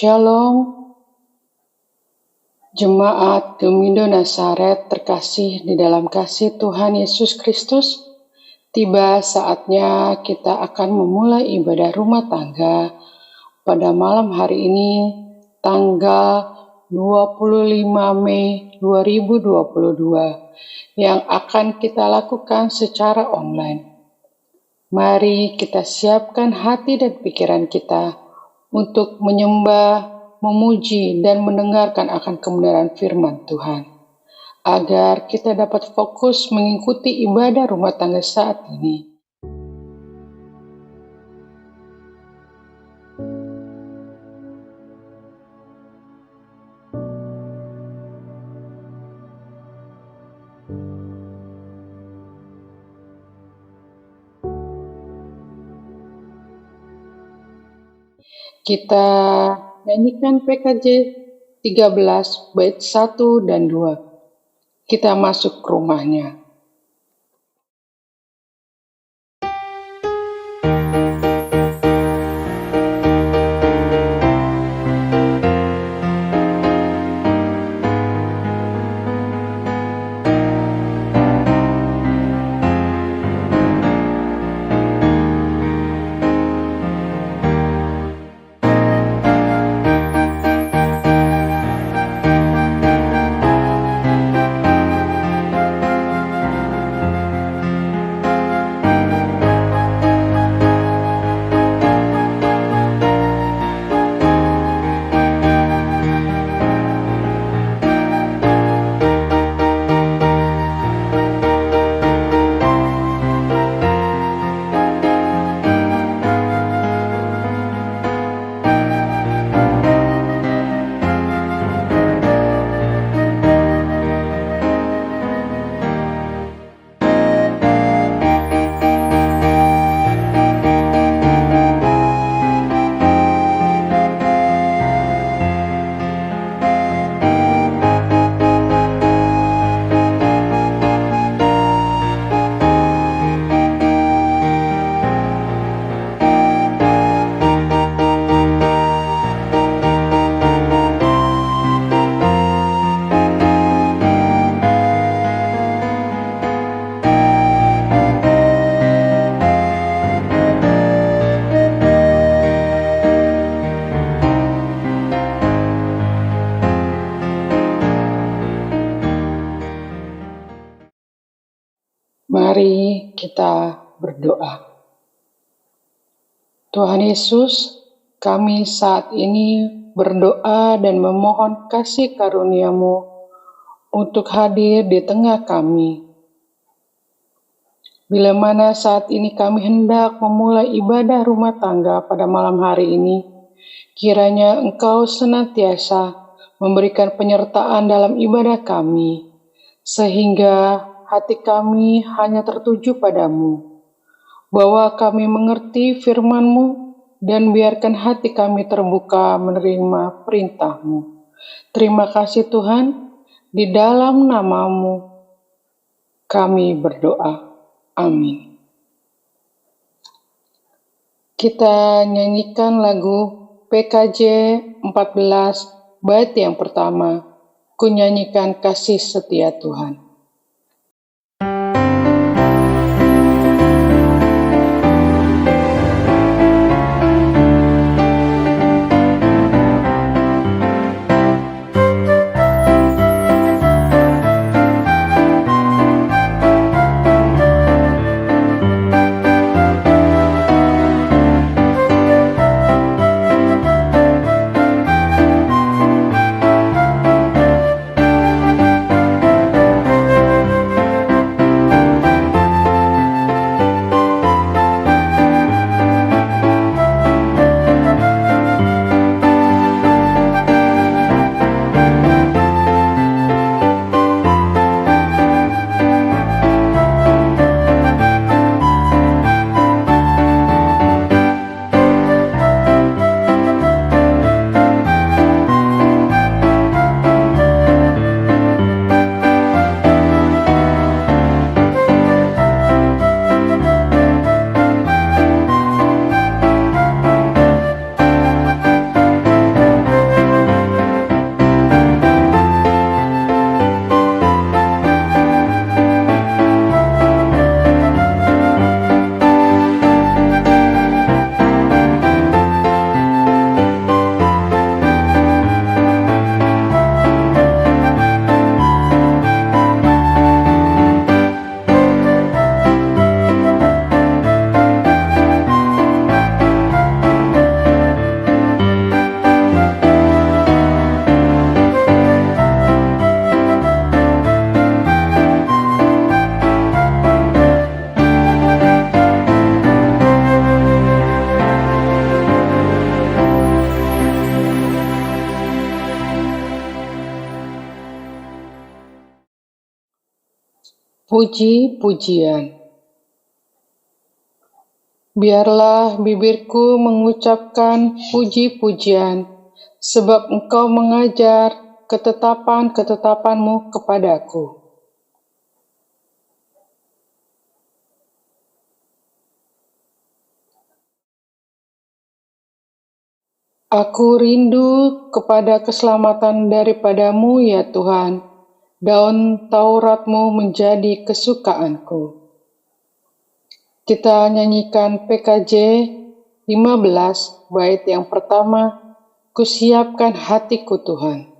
Shalom, Jemaat Gemindo Nazaret terkasih di dalam kasih Tuhan Yesus Kristus. Tiba saatnya kita akan memulai ibadah rumah tangga pada malam hari ini, tanggal 25 Mei 2022, yang akan kita lakukan secara online. Mari kita siapkan hati dan pikiran kita untuk menyembah, memuji, dan mendengarkan akan kebenaran firman Tuhan, agar kita dapat fokus mengikuti ibadah rumah tangga saat ini. Kita nyanyikan PKJ 13 bait 1 dan 2. Kita masuk ke rumahnya. Mari kita berdoa. Tuhan Yesus, kami saat ini berdoa dan memohon kasih karunia-Mu untuk hadir di tengah kami. Bila mana saat ini kami hendak memulai ibadah rumah tangga pada malam hari ini, kiranya Engkau senantiasa memberikan penyertaan dalam ibadah kami, sehingga hati kami hanya tertuju padamu, bahwa kami mengerti firman-Mu, dan biarkan hati kami terbuka menerima perintah-Mu. Terima kasih Tuhan, di dalam nama-Mu kami berdoa. Amin. Kita nyanyikan lagu PKJ 14 bait yang pertama, Ku nyanyikan kasih setia Tuhan. Puji-pujian. Biarlah bibirku mengucapkan puji-pujian, sebab Engkau mengajar ketetapan-ketetapan-Mu kepadaku. Aku rindu kepada keselamatan daripada-Mu ya Tuhan. Daun Taurat-Mu menjadi kesukaanku. Kita nyanyikan PKJ 15 bait yang pertama, Kusiapkan hatiku Tuhan.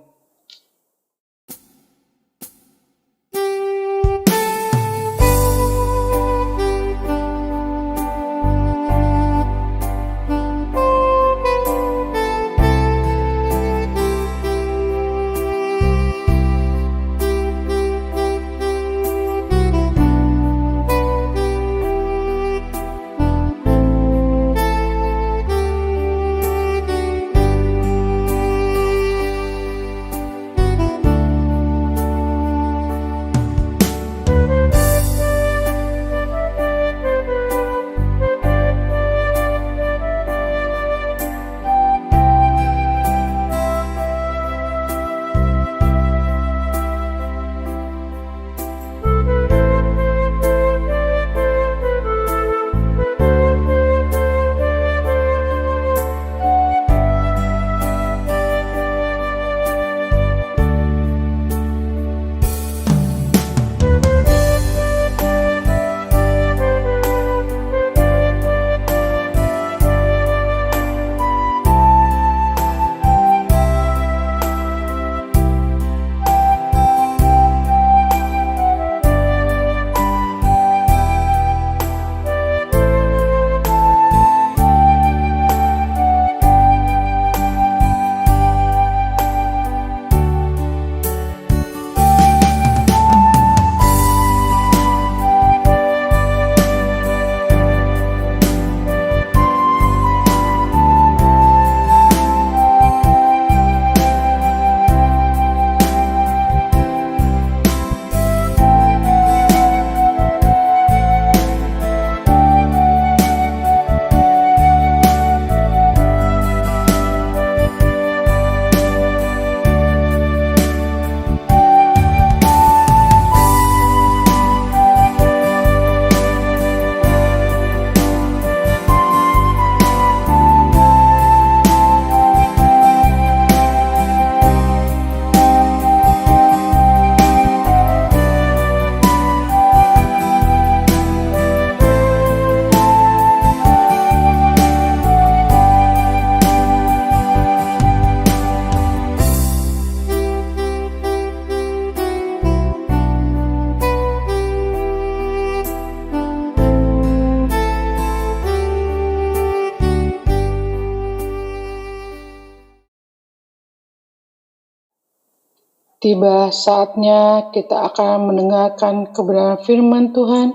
Tiba saatnya kita akan mendengarkan kebenaran firman Tuhan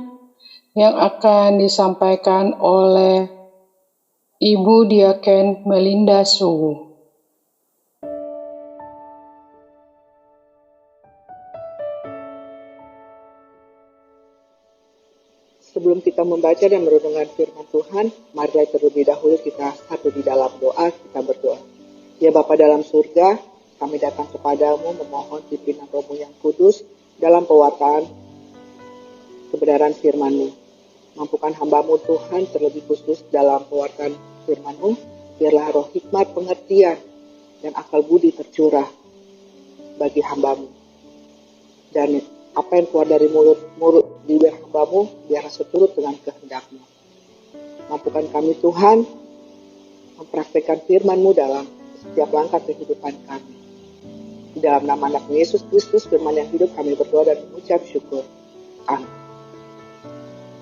yang akan disampaikan oleh Ibu Diaken Melinda Suwu. Sebelum kita membaca dan merenungkan firman Tuhan, mari terlebih dahulu kita satu di dalam doa, kita berdoa. Ya Bapa dalam surga, kami datang kepadamu memohon pimpinan Roh-Mu yang kudus dalam pewartaan kebenaran firman-Mu. Mampukan hamba-Mu Tuhan terlebih khusus dalam pewartaan firman-Mu, biarlah roh hikmat, pengertian, dan akal budi tercurah bagi hamba-Mu. Dan apa yang keluar dari mulut bibir hamba-Mu, biarlah seturut dengan kehendak-Mu. Mampukan kami Tuhan mempraktikkan firman-Mu dalam setiap langkah kehidupan kami. Di dalam nama anak Yesus Kristus, firman yang hidup, kami berdoa dan mengucap syukur. Amin.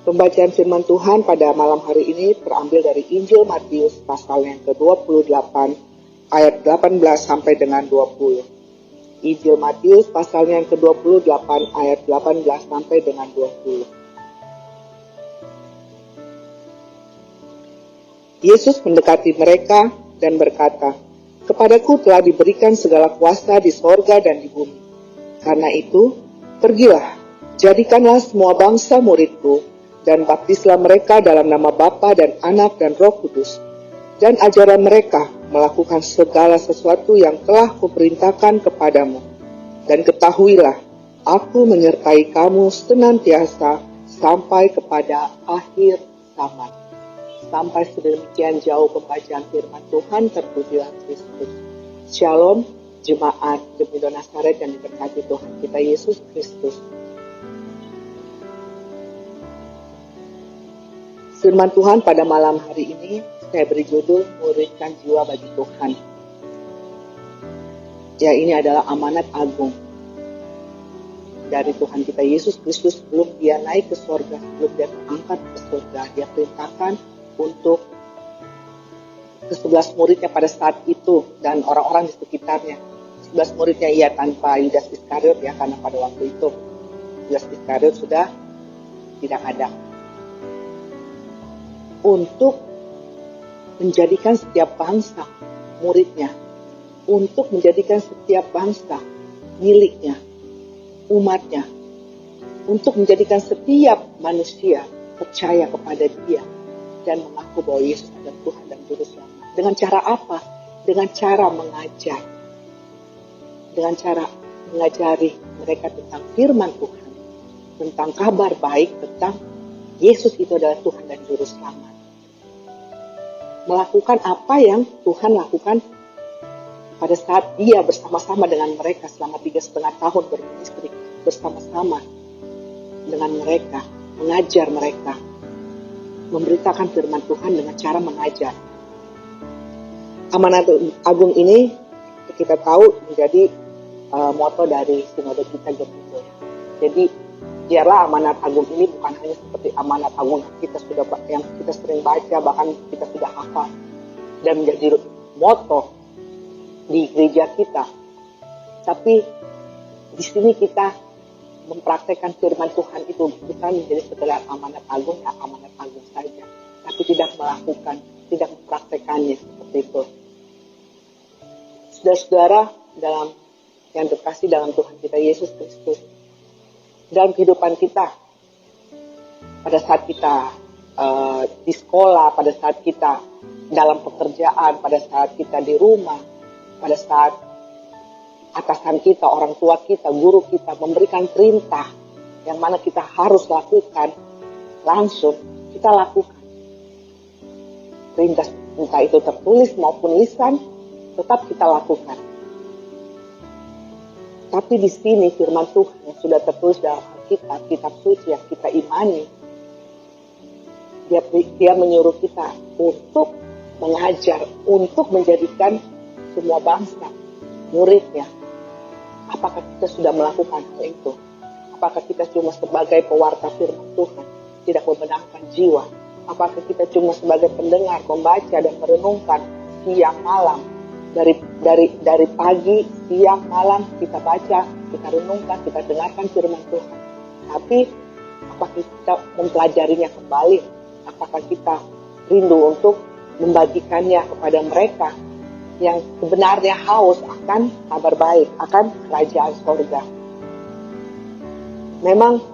Pembacaan firman Tuhan pada malam hari ini terambil dari Injil Matius pasal yang ke-28 ayat 18 sampai dengan 20. Injil Matius pasal yang ke-28 ayat 18 sampai dengan 20. Yesus mendekati mereka dan berkata, "Kepadaku telah diberikan segala kuasa di sorga dan di bumi. Karena itu, pergilah, Jadikanlah semua bangsa muridku, dan baptislah mereka dalam nama Bapa dan Anak dan Roh Kudus, dan ajarlah mereka melakukan segala sesuatu yang telah kuperintahkan kepadamu. Dan ketahuilah, aku menyertai kamu senantiasa sampai kepada akhir zaman. Sampai sedemikian jauh pembacaan firman Tuhan, terpujilah Kristus. Shalom, jemaat Gemido Nazaret yang diberkati Tuhan kita Yesus Kristus. Firman Tuhan pada malam hari ini saya beri judul Muridkan Jiwa bagi Tuhan. Ya, ini adalah amanat agung dari Tuhan kita Yesus Kristus sebelum dia naik ke surga, sebelum dia terangkat ke surga. Dia perintahkan untuk ke-11 muridnya pada saat itu dan orang-orang di sekitarnya. 11 muridnya ia tanpa Yudas Iskariot ya, karena pada waktu itu Yudas Iskariot sudah tidak ada. Untuk menjadikan setiap bangsa muridnya, untuk menjadikan setiap bangsa miliknya, umatnya, untuk menjadikan setiap manusia percaya kepada dia dan mengaku bahwa Yesus adalah Tuhan dan Juru Selamat. Dengan cara apa? Dengan cara mengajar, dengan cara mengajari mereka tentang firman Tuhan, tentang kabar baik, tentang Yesus itu adalah Tuhan dan Juru Selamat. Melakukan apa yang Tuhan lakukan pada saat dia bersama-sama dengan mereka selama 3,5 tahun berministri bersama-sama dengan mereka, mengajar mereka, memberitakan firman Tuhan dengan cara mengajar. Amanat agung ini kita tahu menjadi moto dari sinode kita Gemido. Jadi biarlah amanat agung ini bukan hanya seperti amanat agung yang kita sering baca, bahkan kita sudah hafal dan menjadi moto di gereja kita. Tapi di sini kita mempraktekkan firman Tuhan itu bukan menjadi sekedar amanat agung saja, tapi tidak melakukan, tidak mempraktekannya seperti itu. Saudara-saudara dalam yang terkasih dalam Tuhan kita Yesus Kristus, dalam kehidupan kita, pada saat kita di sekolah, pada saat kita dalam pekerjaan, pada saat kita di rumah, pada saat atasan kita, orang tua kita, guru kita memberikan perintah yang mana kita harus lakukan, langsung kita lakukan. Perintah entah itu tertulis maupun lisan, tetap kita lakukan. Tapi di sini firman Tuhan yang sudah tertulis dalam Alkitab, kitab suci yang kita imani, dia menyuruh kita untuk mengajar, untuk menjadikan semua bangsa muridnya. Apakah kita sudah melakukan hal itu? Apakah kita cuma sebagai pewarta firman Tuhan, tidak membenarkan jiwa? Apakah kita cuma sebagai pendengar, membaca dan merenungkan siang malam? Dari pagi, siang, malam kita baca, kita renungkan, kita dengarkan firman Tuhan. Tapi apakah kita mempelajarinya kembali? Apakah kita rindu untuk membagikannya kepada mereka yang sebenarnya haus akan kabar baik, akan kerajaan surga? Memang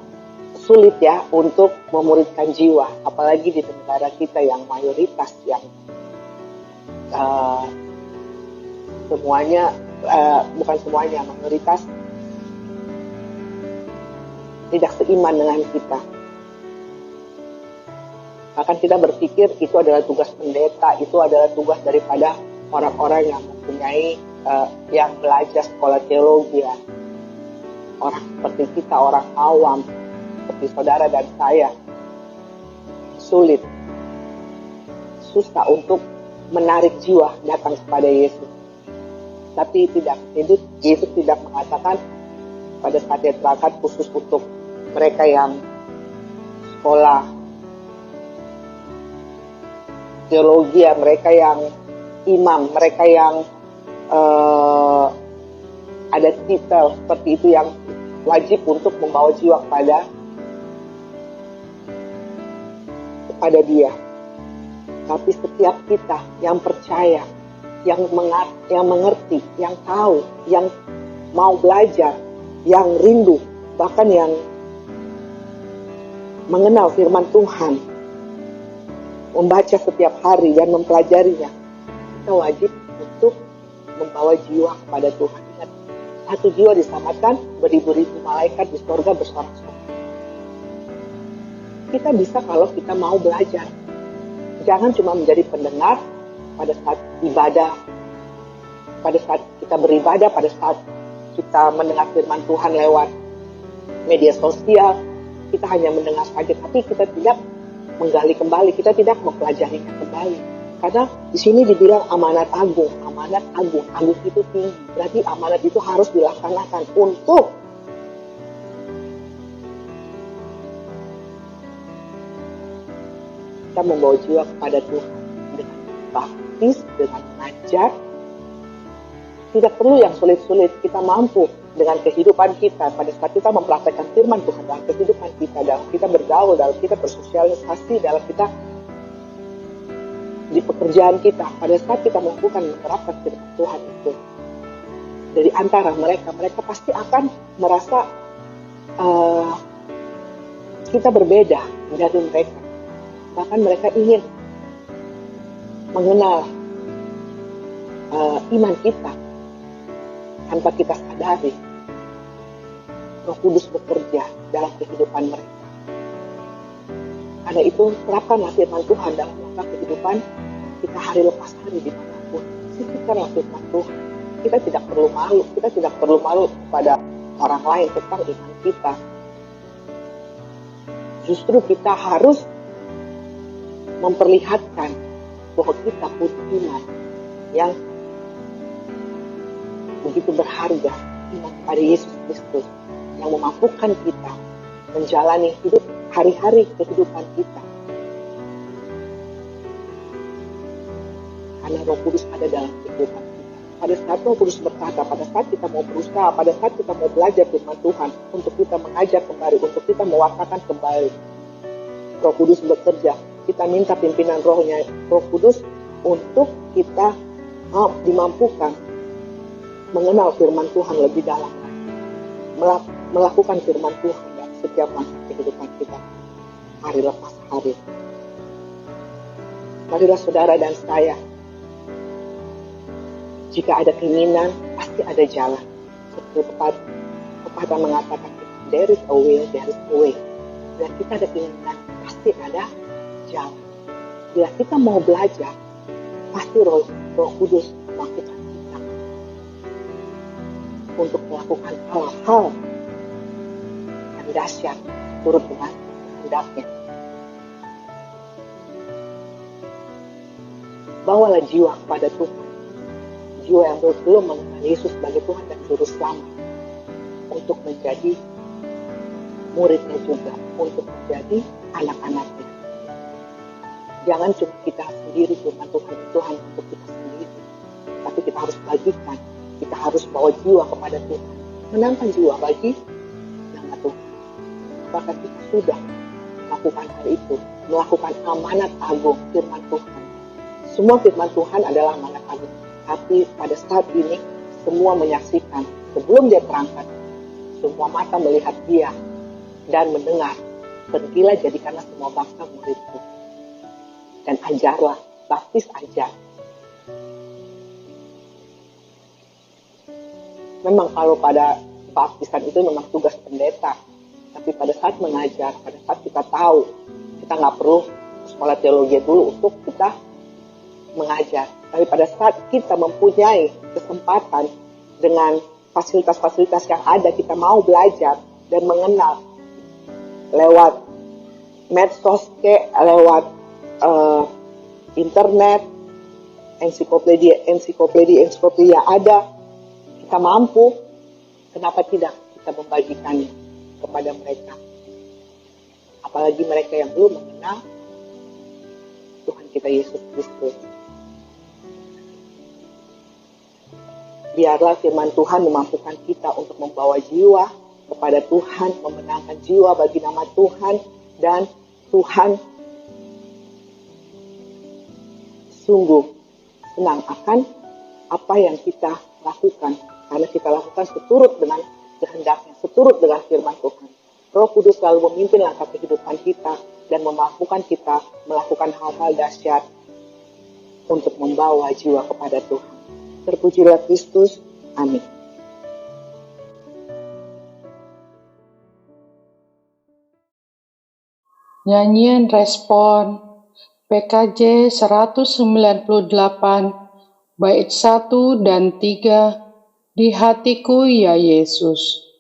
sulit ya untuk memuridkan jiwa, apalagi di negara kita yang mayoritas yang semuanya, bukan semuanya, mayoritas tidak seiman dengan kita. Bahkan kita berpikir itu adalah tugas pendeta, itu adalah tugas daripada orang-orang yang mempunyai, yang belajar sekolah teologi ya. Orang seperti kita, orang awam, seperti saudara dan saya, sulit, susah untuk menarik jiwa datang kepada Yesus. Tapi tidak, Yesus tidak mengatakan pada saat dia terangkat khusus untuk mereka yang sekolah teologi, mereka yang imam, mereka yang ada titel seperti itu yang wajib untuk membawa jiwa kepada dia. Tapi setiap kita yang percaya, yang mengerti, yang tahu, yang mau belajar, yang rindu, bahkan yang mengenal firman Tuhan, membaca setiap hari dan mempelajarinya, kita wajib untuk membawa jiwa kepada Tuhan. Ingat, satu jiwa diselamatkan, beribu-ribu malaikat di surga bersorak-sorai. Kita bisa kalau kita mau belajar. Jangan cuma menjadi pendengar pada saat ibadah, pada saat kita beribadah, pada saat kita mendengar firman Tuhan lewat media sosial, kita hanya mendengar saja, tapi kita tidak menggali kembali, kita tidak mempelajarinya kembali. Karena di sini dibilang amanat agung, agung itu tinggi. Berarti amanat itu harus dilaksanakan untuk kita membawa jiwa kepada Tuhan dengan baptis, dengan mengajar. Tidak perlu yang sulit-sulit, kita mampu dengan kehidupan kita pada saat kita mempraktekkan firman Tuhan dalam kehidupan kita, dalam kita bergaul, dalam kita bersosialisasi, dalam kita di pekerjaan kita, pada saat kita melakukan menerapkan firman Tuhan itu. Dari antara mereka pasti akan merasa kita berbeda dari mereka. Bahkan mereka ingin mengenal iman kita tanpa kita sadari. Roh Kudus bekerja dalam kehidupan mereka. Karena itu, terapkanlah firman Tuhan dalam langkah kehidupan kita hari lepas hari dimanapun. Sisipkanlah firman Tuhan. Kita tidak perlu malu kepada orang lain tentang iman kita. Justru kita harus memperlihatkan bahwa kita punya iman yang begitu berharga, iman pada Yesus Kristus yang memampukan kita menjalani hidup hari-hari kehidupan kita. Karena Roh Kudus ada dalam kehidupan kita. Pada saat Roh Kudus berkata, pada saat kita mau berusaha, pada saat kita mau belajar firman Tuhan, untuk kita mengajar kembali, untuk kita mewartakan kembali, Roh Kudus bekerja. Kita minta pimpinan Roh-Nya, Roh Kudus, untuk kita dimampukan mengenal firman Tuhan lebih dalam, melakukan firman Tuhan dalam setiap masa kehidupan kita, hari lepas hari. Marilah saudara dan saya, jika ada keinginan, pasti ada jalan. Seperti pepatah mengatakan, there is a will, there is a way. Dan kita ada keinginan, pasti ada jalan. Bila kita mau belajar, pasti Roh Kudus melakukan kita untuk melakukan hal-hal yang dahsyat turut dengan kehendaknya. Bawalah jiwa kepada Tuhan, jiwa yang belum mengenal Yesus sebagai Tuhan dan Juru Selamat, untuk menjadi muridnya juga, untuk menjadi anak-anaknya. Jangan cuma kita sendiri, firman Tuhan itu hanya untuk kita sendiri, tapi kita harus bagikan, kita harus bawa jiwa kepada Tuhan, menangkan jiwa bagi nama Tuhan. Maka kita sudah melakukan hal itu, melakukan amanat agung firman Tuhan. Semua firman Tuhan adalah amanat agung, tapi pada saat ini semua menyaksikan, sebelum dia terangkat, semua mata melihat dia dan mendengar. Pergilah, jadikanlah semua bangsa muridku, dan ajarlah, baptis ajar. Memang kalau pada baptisan itu memang tugas pendeta, tapi pada saat mengajar, pada saat kita tahu, kita nggak perlu sekolah teologi dulu untuk kita mengajar. Tapi pada saat kita mempunyai kesempatan dengan fasilitas-fasilitas yang ada, kita mau belajar dan mengenal lewat medsos, lewat internet, ensiklopedia yang ada, kita mampu, kenapa tidak kita membagikannya kepada mereka, apalagi mereka yang belum mengenal Tuhan kita Yesus Kristus. Biarlah firman Tuhan memampukan kita untuk membawa jiwa kepada Tuhan, memenangkan jiwa bagi nama Tuhan, dan Tuhan sungguh senang akan apa yang kita lakukan, karena kita lakukan seturut dengan kehendaknya, seturut dengan firman Tuhan. Roh Kudus selalu memimpin langkah kehidupan kita dan memampukan kita melakukan hal-hal dahsyat untuk membawa jiwa kepada Tuhan. Terpujilah Kristus. Amin. Nyanyian respon PKJ 198 bait 1 dan 3 Di hatiku ya Yesus.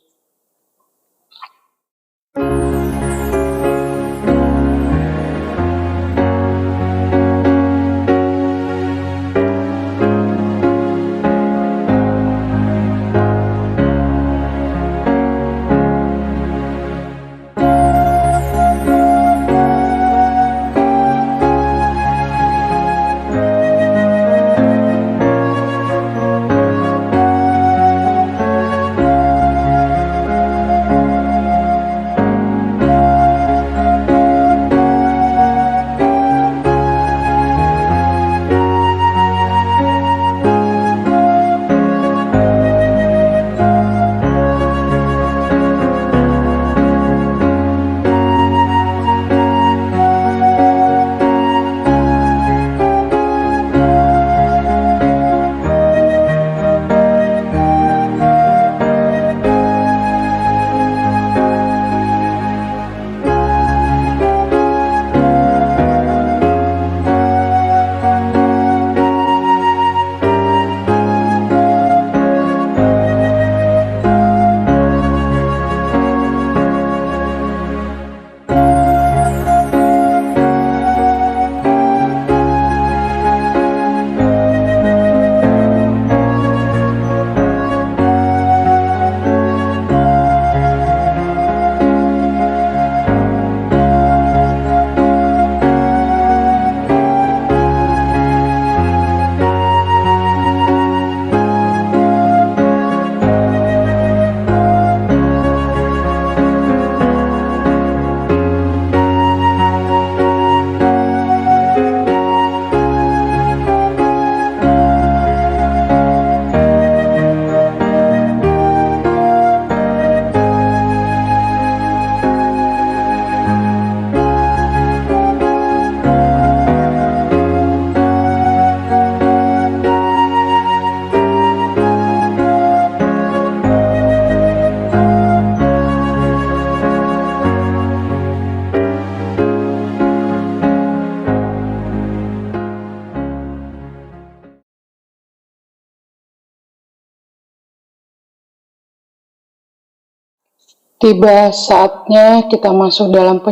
Tiba saatnya kita masuk dalam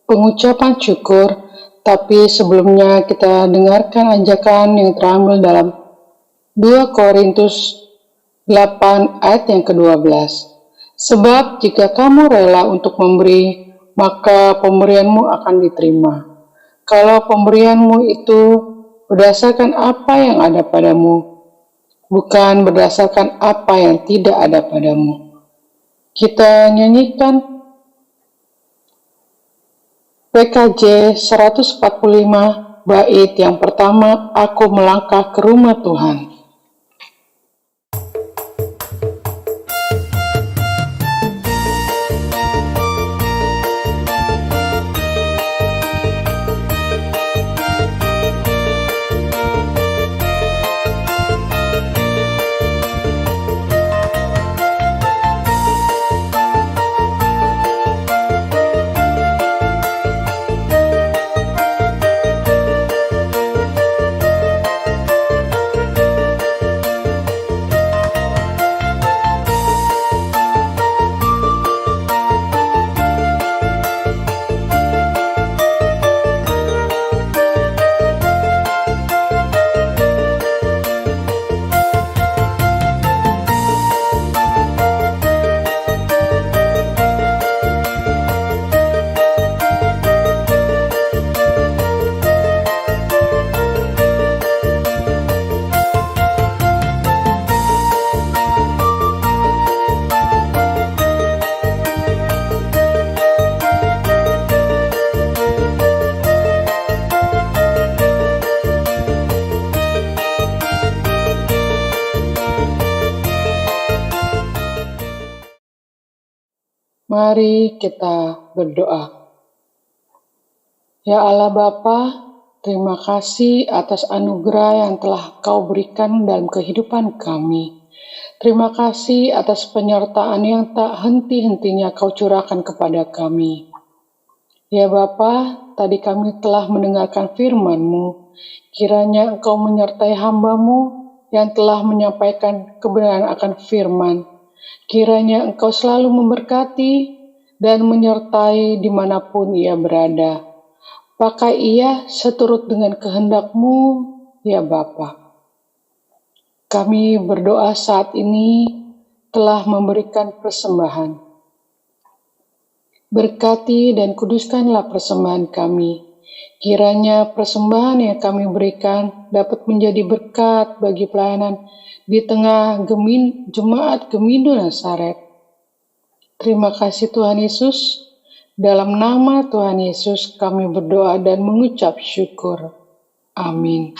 pengucapan syukur, tapi sebelumnya kita dengarkan ajakan yang terambil dalam 2 Korintus 8 ayat yang ke-12. Sebab jika kamu rela untuk memberi, maka pemberianmu akan diterima. Kalau pemberianmu itu berdasarkan apa yang ada padamu, bukan berdasarkan apa yang tidak ada padamu. Kita nyanyikan PKJ 145 bait yang pertama, Aku melangkah ke rumah Tuhan. Mari kita berdoa. Ya Allah Bapa, terima kasih atas anugerah yang telah Kau berikan dalam kehidupan kami. Terima kasih atas penyertaan yang tak henti-hentinya Kau curahkan kepada kami. Ya Bapa, tadi kami telah mendengarkan firman-Mu. Kiranya Engkau menyertai hamba-Mu yang telah menyampaikan kebenaran akan firman. Kiranya Engkau selalu memberkati dan menyertai dimanapun ia berada. Pakai ia seturut dengan kehendak-Mu, ya Bapa. Kami berdoa saat ini telah memberikan persembahan. Berkati dan kuduskanlah persembahan kami. Kiranya persembahan yang kami berikan dapat menjadi berkat bagi pelayanan di tengah Jemaat Gemindo Nazaret. Terima kasih Tuhan Yesus. Dalam nama Tuhan Yesus kami berdoa dan mengucap syukur. Amin.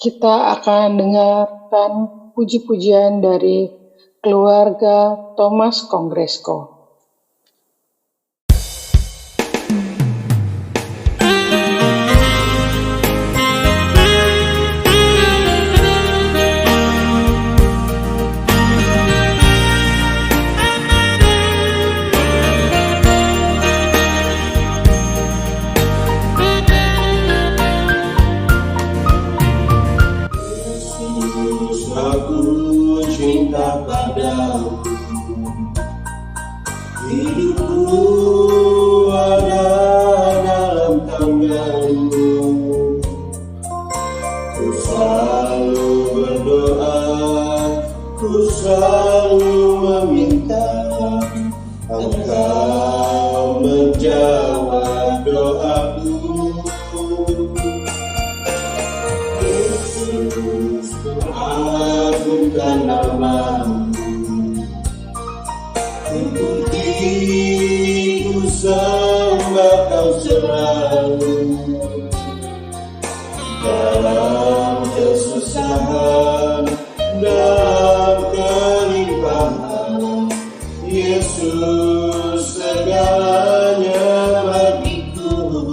Kita akan dengarkan puji-pujian dari keluarga Thomas Kongresko. Hidupku ada dalam tangan-Mu. Ku selalu berdoa, ku selalu meminta, Engkau menjawab doaku. Yesus, ku agungkan nama-Mu. Ku sembah Kau selalu dalam kesusahan, dalam kelimpahan. Yesus segalanya bagiku.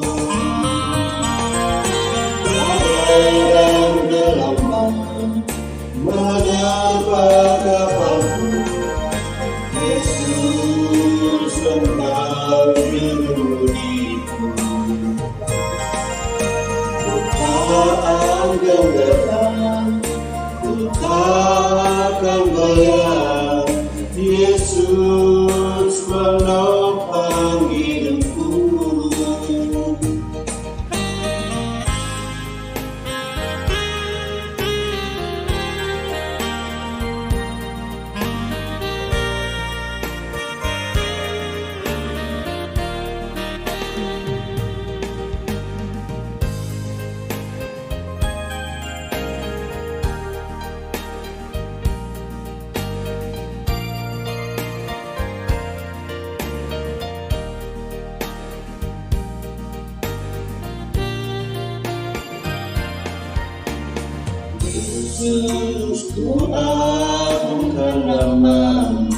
Badai dan gelombang menerpa kapalku. Yesus Engkau juru-Ku. Ku tak akan geram, ku tak akan goyah. Yesus menopang hidupku. Yesus, ku agungkan nama-Mu.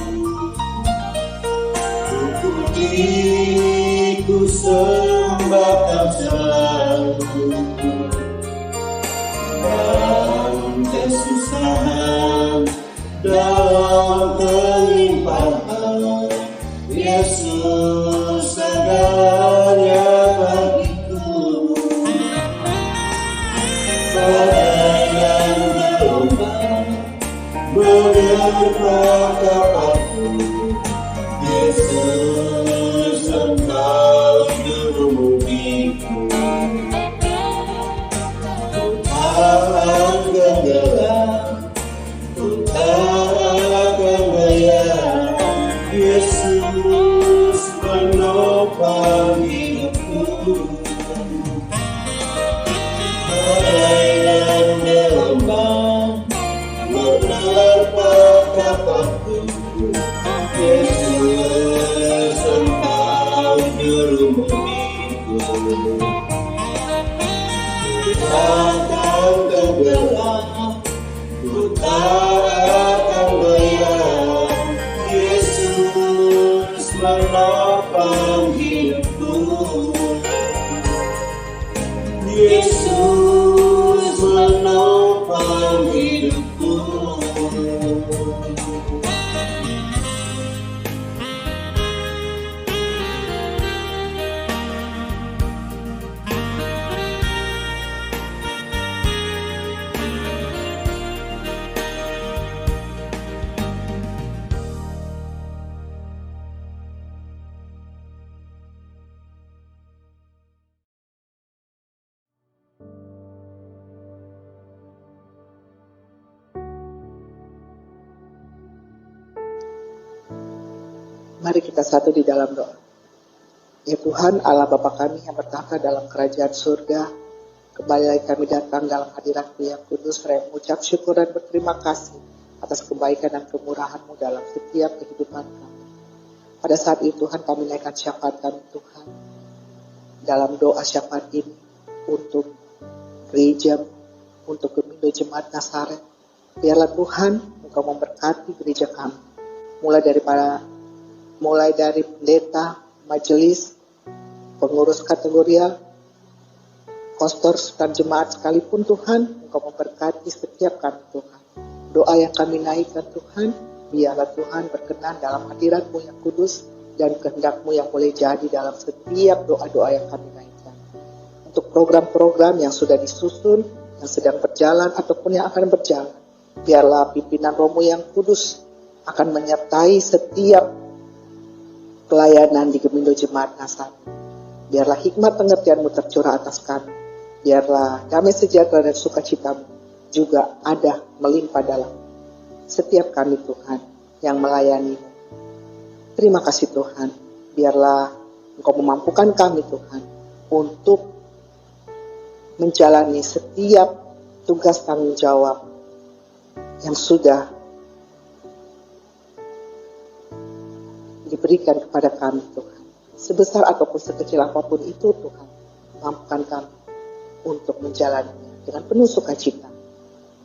Ku puji, ku sembah Kau selalu dalam kesusahan, dalam kelimpahan. Yesus segalanya bagiku. Menerpa kapalku. Yesus Engkau juru-Ku. Ku tak akan geram, ku tak akan goyah. Yesus menopang hidupku. Badai dan gelombang menerpa kapalku. Yesus Engkau juru-Ku. Ku tak akan tenggelam, menopang hidupku. Yesus menopang hidupku. Mari kita satu di dalam doa. Ya Tuhan, Allah Bapa kami yang bertahta dalam kerajaan surga, kembali lagi kami datang dalam hadirat-Mu yang kudus, saya mengucap syukur dan berterima kasih atas kebaikan dan kemurahan-Mu dalam setiap kehidupan kami. Pada saat itu Tuhan, kami naikkan syafaat kami Tuhan, dalam doa syafaat ini, untuk gereja, untuk Gemindo Jemaat Nazaret. Biarlah Tuhan, Engkau memberkati gereja kami, mulai dari pendeta, majelis, pengurus kategorial, pastor, dan jemaat sekalipun Tuhan, Engkau memberkati setiap kami Tuhan. Doa yang kami naikkan Tuhan, biarlah Tuhan berkenan dalam hadirat-Mu yang kudus, dan kehendak-Mu yang boleh jadi dalam setiap doa-doa yang kami naikkan. Untuk program-program yang sudah disusun, yang sedang berjalan, ataupun yang akan berjalan, biarlah pimpinan Roh-Mu yang kudus akan menyertai setiap pelayanan di Gemindo Jemaat Nazaret. Biarlah hikmat pengertian-Mu tercurah atas kami. Biarlah damai sejahtera dan sukacita-Mu juga ada melimpah dalam setiap kami Tuhan yang melayani-Mu. Terima kasih Tuhan. Biarlah Engkau memampukan kami Tuhan untuk menjalani setiap tugas tanggung jawab yang sudah diberikan kepada kami Tuhan. Sebesar ataupun sekecil apapun itu Tuhan, mampukan kami untuk menjalaninya dengan penuh sukacita.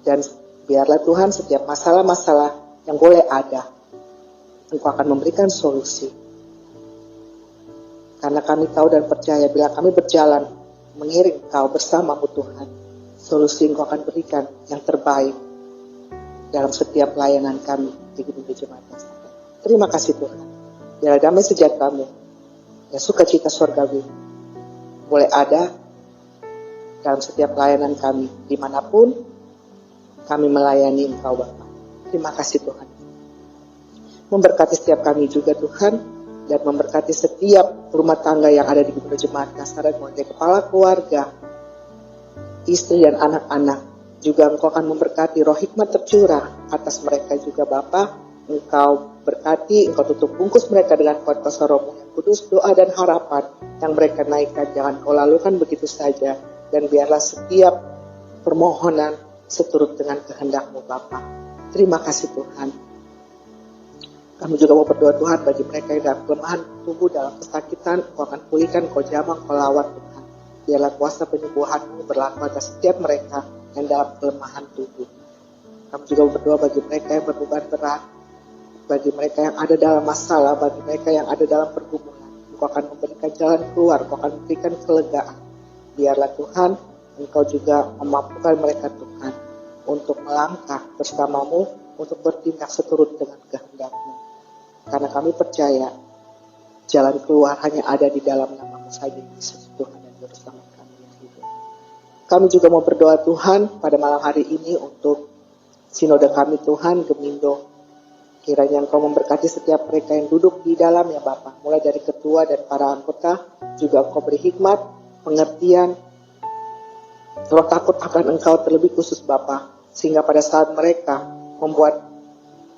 Dan biarlah Tuhan setiap masalah-masalah yang boleh ada, Engkau akan memberikan solusi. Karena kami tahu dan percaya bila kami berjalan mengiring Engkau bersama-Mu Tuhan, solusi Engkau akan berikan yang terbaik dalam setiap pelayanan kami di Gemindo Jemaat Nazaret. Terima kasih Tuhan. Biarlah damai sejahtera-Mu dan sukacita surgawi boleh ada dalam setiap pelayanan kami, dimanapun kami melayani Engkau Bapa. Terima kasih Tuhan. Memberkati setiap kami juga Tuhan, dan memberkati setiap rumah tangga yang ada di Gemindo Jemaat Nazaret, mulai dari kepala keluarga, istri dan anak-anak. Juga Engkau akan memberkati roh hikmat tercurah atas mereka juga Bapa. Engkau berkati, Engkau tutup bungkus mereka dengan kuasa Roh-Mu yang kudus, doa dan harapan yang mereka naikkan jangan Kau lalukan begitu saja, dan biarlah setiap permohonan seturut dengan kehendak-Mu Bapa. Terima kasih Tuhan. Kami juga mau berdoa Tuhan bagi mereka yang dalam kelemahan tubuh, dalam kesakitan, Engkau akan pulihkan, Engkau jamah, Engkau lawat Tuhan. Biarlah kuasa penyembuhan-Mu berlaku atas setiap mereka yang dalam kelemahan tubuh. Kami juga berdoa bagi mereka yang berbeban berat, bagi mereka yang ada dalam masalah, bagi mereka yang ada dalam pergumulan. Engkau akan memberikan jalan keluar, Engkau akan memberikan kelegaan. Biarlah Tuhan, Engkau juga memampukan mereka Tuhan untuk melangkah bersama-Mu, untuk bertindak seturut dengan kehendak-Mu. Karena kami percaya jalan keluar hanya ada di dalam nama-Mu saja, Yesus Tuhan dan Juru Selamat kami yang hidup. Kami juga mau berdoa Tuhan pada malam hari ini untuk sinode kami Tuhan, Gemindo. Kiranya Engkau memberkati setiap mereka yang duduk di dalam ya Bapa, mulai dari ketua dan para anggota. Juga Engkau beri hikmat, pengertian, roh takut akan Engkau terlebih khusus Bapa, sehingga pada saat mereka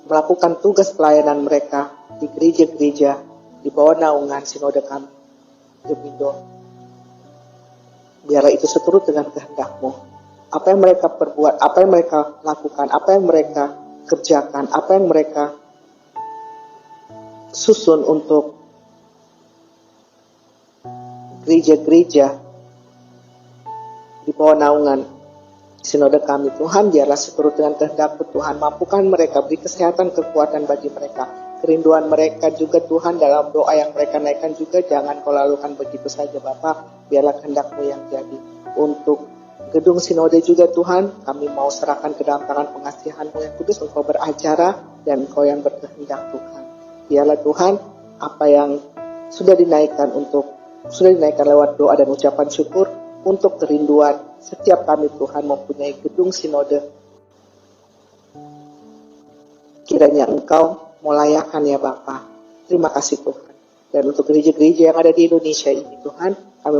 melakukan tugas pelayanan mereka di gereja-gereja di bawah naungan sinode kami Gemindo, biarlah itu seturut dengan kehendak-Mu. Apa yang mereka perbuat, apa yang mereka lakukan, apa yang mereka kerjakan, apa yang mereka susun untuk gereja-gereja di bawah naungan sinode kami Tuhan, biarlah seturut dengan kehendak-Mu Tuhan, mampukan mereka, beri kesehatan, kekuatan bagi mereka, kerinduan mereka juga Tuhan dalam doa yang mereka naikkan juga jangan Kau lalukan begitu saja Bapa, biarlah kehendak-Mu yang jadi. Untuk gedung sinode juga Tuhan, kami mau serahkan ke dalam tangan pengasihan-Mu yang kudus, Engkau beracara dan Engkau yang berkehendak Tuhan. Biarlah Tuhan apa yang sudah dinaikkan lewat doa dan ucapan syukur untuk kerinduan setiap kami Tuhan mempunyai gedung sinode. Kiranya Engkau melayakan ya Bapa. Terima kasih Tuhan. Dan untuk gereja-gereja yang ada di Indonesia ini Tuhan, kami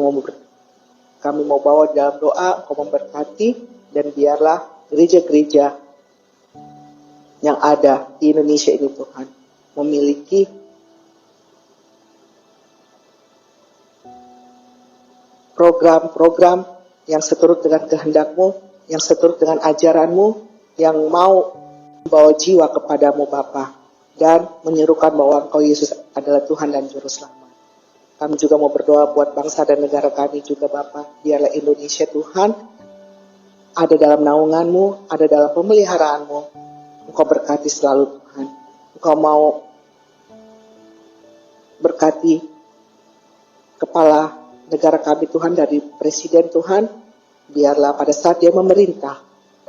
mau bawa dalam doa, Engkau memberkati, dan biarlah gereja-gereja yang ada di Indonesia ini Tuhan memiliki program-program yang seturut dengan kehendak-Mu, yang seturut dengan ajaran-Mu, yang mau membawa jiwa kepadamu Bapa dan menyerukan bahwa Engkau Yesus adalah Tuhan dan Juru Selamat. Kami juga mau berdoa buat bangsa dan negara kami juga Bapa. Biarlah Indonesia Tuhan ada dalam naungan-Mu, ada dalam pemeliharaanmu. Engkau berkati selalu Tuhan. Engkau mau berkati kepala negara kami Tuhan, dari Presiden Tuhan. Biarlah pada saat dia memerintah,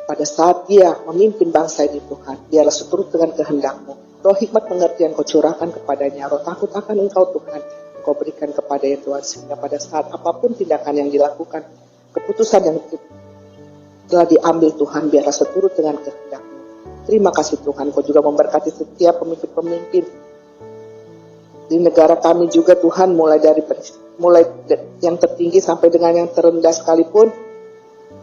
pada saat dia memimpin bangsa ini Tuhan, biarlah seturut dengan kehendak-Mu. Roh hikmat pengertian Kau curahkan kepadanya, roh takut akan Engkau Tuhan, Kau berikan kepadanya Tuhan, sehingga pada saat apapun tindakan yang dilakukan, keputusan yang telah diambil Tuhan, biarlah seturut dengan kehendak-Mu. Terima kasih Tuhan, Kau juga memberkati setiap pemimpin-pemimpin di negara kami juga Tuhan, mulai yang tertinggi sampai dengan yang terendah sekalipun,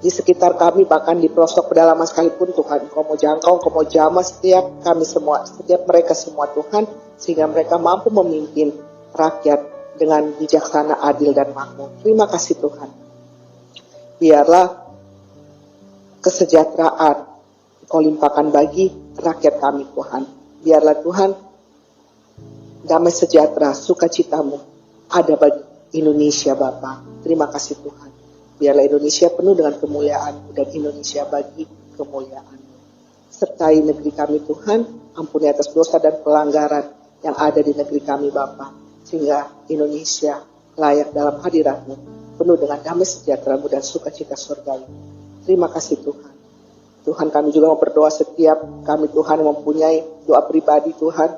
di sekitar kami, bahkan di pelosok pedalaman sekalipun Tuhan, Engkau mau jangkau, Engkau mau jamah setiap kami semua, setiap mereka semua Tuhan, sehingga mereka mampu memimpin rakyat dengan bijaksana, adil, dan makmur. Terima kasih Tuhan. Biarlah kesejahteraan Engkau limpahkan bagi rakyat kami Tuhan. Biarlah Tuhan damai sejahtera, sukacita-Mu ada bagi Indonesia Bapa. Terima kasih Tuhan. Biarlah Indonesia penuh dengan kemuliaan-Mu dan Indonesia bagi kemuliaan-Mu. Sertai negeri kami Tuhan, ampuni atas dosa dan pelanggaran yang ada di negeri kami Bapa, sehingga Indonesia layak dalam hadirat-Mu, penuh dengan damai sejahtera-Mu dan sukacita surgawi. Terima kasih Tuhan. Tuhan, kami juga mau berdoa setiap kami Tuhan yang mempunyai doa pribadi Tuhan.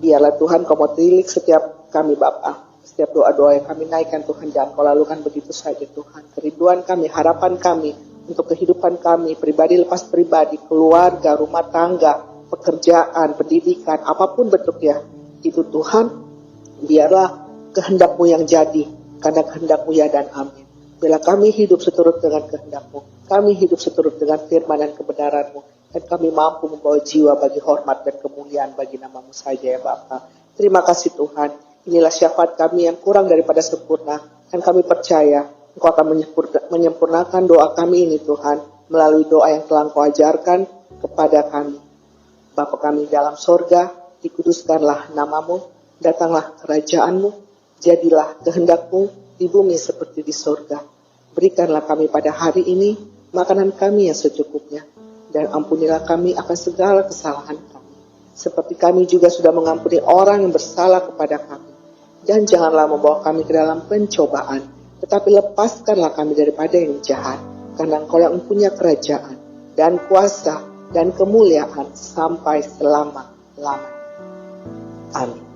Biarlah Tuhan Kau mau tilik setiap kami Bapa. Setiap doa-doa yang kami naikkan Tuhan, jangan Kau lalukan begitu saja Tuhan. Kerinduan kami, harapan kami untuk kehidupan kami, pribadi lepas pribadi, keluarga, rumah tangga, pekerjaan, pendidikan, apapun bentuknya, itu Tuhan, biarlah kehendak-Mu yang jadi, karena kehendak-Mu ya dan amin. Bila kami hidup seturut dengan kehendak-Mu, kami hidup seturut dengan firman dan kebenaran-Mu, dan kami mampu membawa jiwa bagi hormat dan kemuliaan bagi nama-Mu saja ya Bapa. Terima kasih Tuhan. Inilah syafaat kami yang kurang daripada sempurna, dan kami percaya Engkau akan menyempurnakan doa kami ini Tuhan, melalui doa yang telah Engkau ajarkan kepada kami. Bapa kami dalam sorga, dikuduskanlah nama-Mu, datanglah kerajaan-Mu, jadilah kehendak-Mu di bumi seperti di sorga. Berikanlah kami pada hari ini makanan kami yang secukupnya, dan ampunilah kami akan segala kesalahan kami, seperti kami juga sudah mengampuni orang yang bersalah kepada kami. Dan janganlah membawa kami ke dalam pencobaan, tetapi lepaskanlah kami daripada yang jahat, karena Engkau yang mempunyai kerajaan, dan kuasa, dan kemuliaan sampai selama-lamanya. Amin.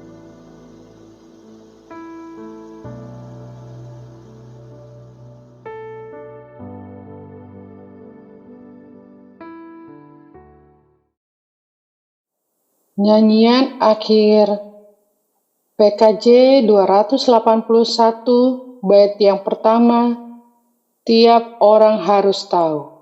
Nyanyian akhir PKJ 281 bait yang pertama, tiap orang harus tahu.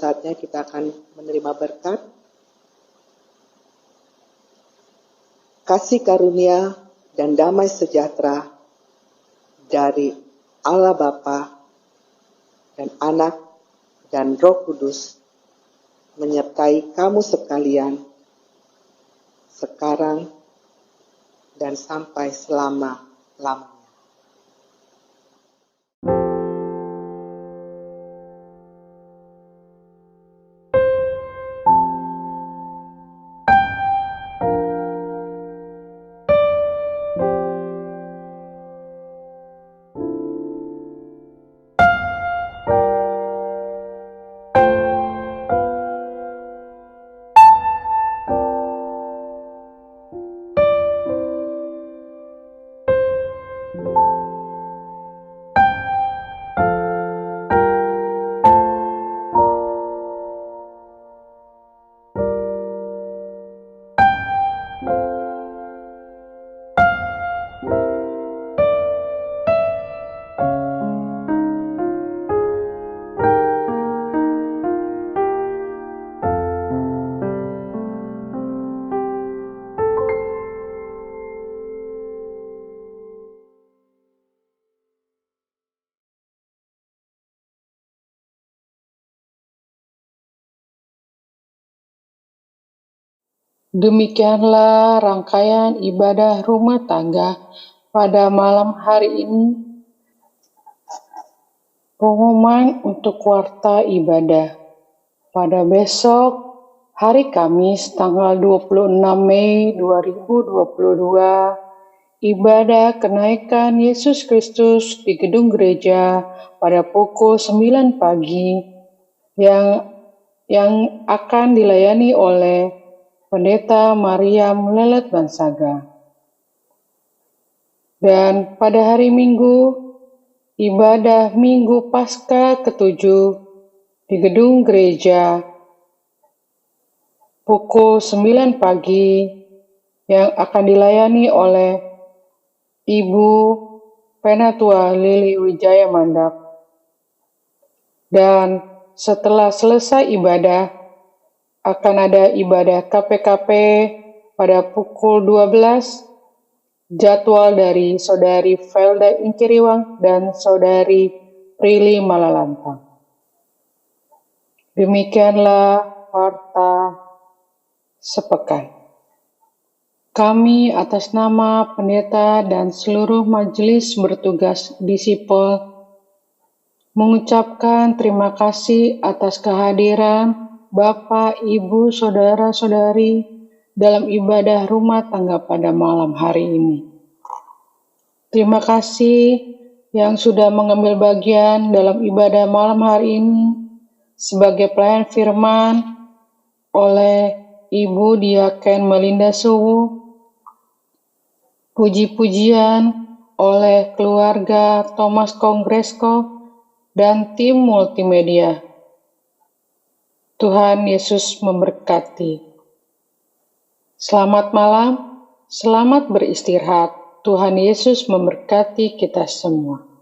saatnya kita akan menerima berkat. Kasih karunia dan damai sejahtera dari Allah Bapa dan Anak dan Roh Kudus menyertai kamu sekalian sekarang dan sampai selama-lamanya. Demikianlah rangkaian ibadah rumah tangga pada malam hari ini. Pengumuman untuk kuarta ibadah. Pada besok, hari Kamis tanggal 26 Mei 2022, ibadah kenaikan Yesus Kristus di gedung gereja pada pukul 9 pagi yang akan dilayani oleh Pendeta Mariam Lelet Bansaga. Dan pada hari Minggu, ibadah Minggu Paskah ke-7 di gedung gereja pukul 9 pagi yang akan dilayani oleh Ibu Penatua Lili Wijaya Mandak. Dan setelah selesai ibadah, akan ada ibadah KPKP pada pukul 12, jadwal dari Saudari Velda Inciriwang dan Saudari Prilly Malalantang. Demikianlah warta sepekan. Kami atas nama pendeta dan seluruh majelis bertugas disipel mengucapkan terima kasih atas kehadiran Bapak, Ibu, Saudara-saudari dalam ibadah rumah tangga pada malam hari ini. Terima kasih yang sudah mengambil bagian dalam ibadah malam hari ini sebagai pelayan firman oleh Ibu Diaken Melinda Suwu, puji-pujian oleh keluarga Thomas Kongresko dan tim multimedia. Tuhan Yesus memberkati. Selamat malam, selamat beristirahat. Tuhan Yesus memberkati kita semua.